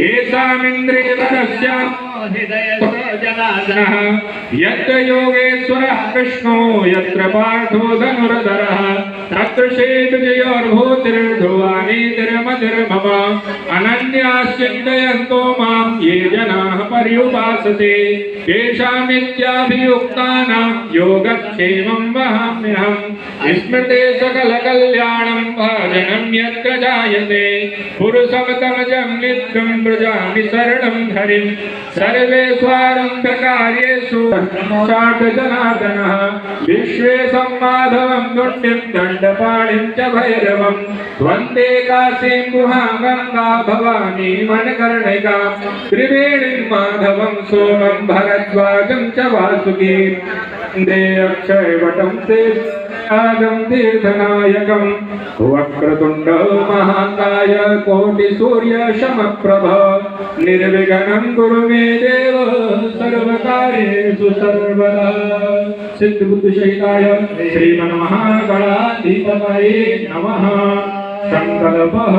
एतामिन्द्रियवरस्य जनार्दनः यत्र योगेश्वरः कृष्णो यत्र पार्थो धनुर्धरः तत्र शेतजयोर्भूतिर्ध्रुवानीतिर्मतिर्मम अनन्याश्चिन्तयन्तो मां ये जनाः पर्युपासते तेषामित्याभियुक्तानां योगक्षेमं वहाम्यहम् स्मृते सकलकल्याणं भजनं यत्र जायते पुरुषमतमजं नित्यं व्रजामि शरणं हरिं सर्वे स्वारम्भकार्येषु जनार्दनः विश्वेशं माधवं दुण्डिं दण्डपाणिं च भैरवं वन्दे काशीं गुहां गङ्गा भवानी मणिकर्णिकां त्रिवेणीं माधवं सोमं भरद्वाजं च वासुकीं वन्दे अक्षयवटं आगम तीर्थनायकं वक्रतुण्ड महाकाय कोटिसूर्य समप्रभ निर्विघ्नं कुरु मे देव सर्वकार्येषु सर्वदा। सिद्धबुद्धिसहिताय श्रीमन्महागणाधिपतये नमः। संकल्पः